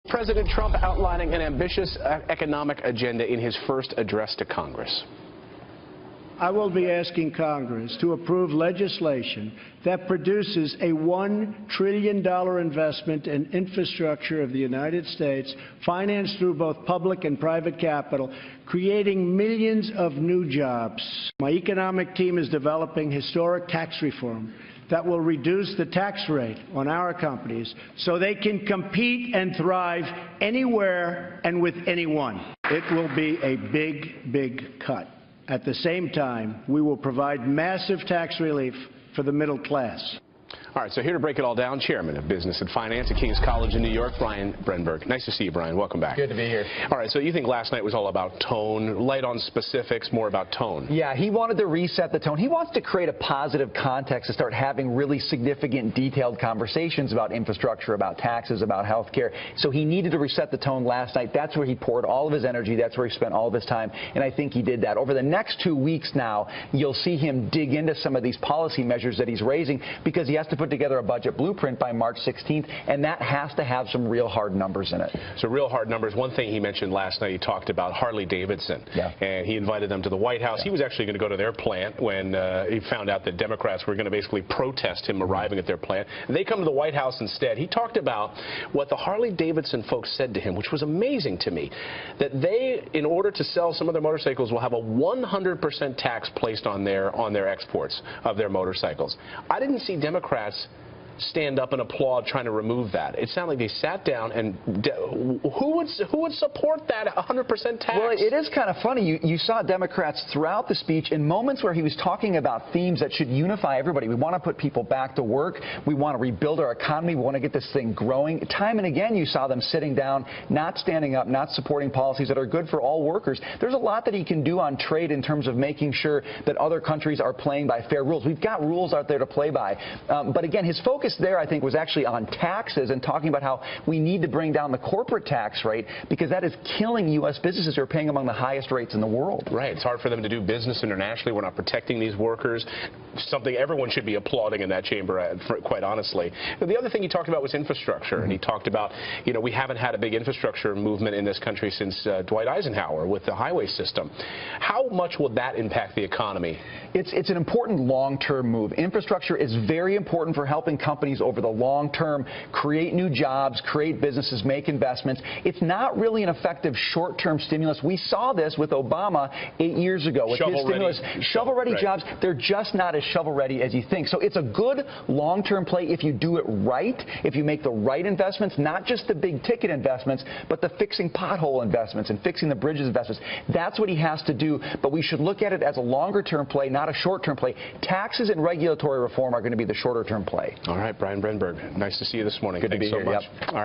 President Trump outlining an ambitious economic agenda in his first address to Congress. I will be asking Congress to approve legislation that produces a $1 trillion investment in infrastructure of the United States, financed through both public and private capital, creating millions of new jobs. My economic team is developing historic tax reform that will reduce the tax rate on our companies so they can compete and thrive anywhere and with anyone. It will be a big, big cut. At the same time, we will provide massive tax relief for the middle class. All right, so here to break it all down, Chairman of Business and Finance at King's College in New York, Brian Brenberg. Nice to see you, Brian. Welcome back. Good to be here. All right, so you think last night was all about tone, light on specifics, more about tone? Yeah, he wanted to reset the tone. He wants to create a positive context to start having really significant, detailed conversations about infrastructure, about taxes, about health care. So he needed to reset the tone last night. That's where he poured all of his energy. That's where he spent all of his time, and I think he did that. Over the next 2 weeks now, you'll see him dig into some of these policy measures that he's raising because he has to put together a budget blueprint by March 16th, and that has to have some real hard numbers in it. So real hard numbers. One thing he mentioned last night, he talked about Harley-Davidson, and he invited them to the White House. He was actually going to go to their plant when he found out that Democrats were going to basically protest him arriving at their plant. They come to the White House instead. He talked about what the Harley-Davidson folks said to him, which was amazing to me, that they, in order to sell some of their motorcycles, will have a 100% tax placed on their exports of their motorcycles. I didn't see Democrats stand up and applaud trying to remove that. It sounded like they sat down and who would support that 100% tax? Well, it is kind of funny. You saw Democrats throughout the speech in moments where he was talking about themes that should unify everybody. We want to put people back to work. We want to rebuild our economy. We want to get this thing growing. Time and again, you saw them sitting down, not standing up, not supporting policies that are good for all workers. There's a lot that he can do on trade in terms of making sure that other countries are playing by fair rules. We've got rules out there to play by. But again, his focus there, I think, was actually on taxes and talking about how we need to bring down the corporate tax rate because that is killing U.S. businesses who are paying among the highest rates in the world. Right. It's hard for them to do business internationally. We're not protecting these workers. Something everyone should be applauding in that chamber, quite honestly. But the other thing he talked about was infrastructure. And he talked about, you know, we haven't had a big infrastructure movement in this country since Dwight Eisenhower with the highway system. How much will that impact the economy? It's an important long-term move. Infrastructure is very important for helping companies over the long term create new jobs, create businesses, make investments. It's not really an effective short-term stimulus. We saw this with Obama 8 years ago with his stimulus. Shovel-ready jobs, they're just not as shovel-ready as you think. So it's a good long-term play if you do it right, if you make the right investments, not just the big-ticket investments, but the fixing pothole investments and fixing the bridges investments. That's what he has to do, but we should look at it as a longer-term play, not a short-term play. Taxes and regulatory reform are going to be the shorter-term play. All right, Brian Brenberg, nice to see you this morning. Good to be here. Thanks so much. All right.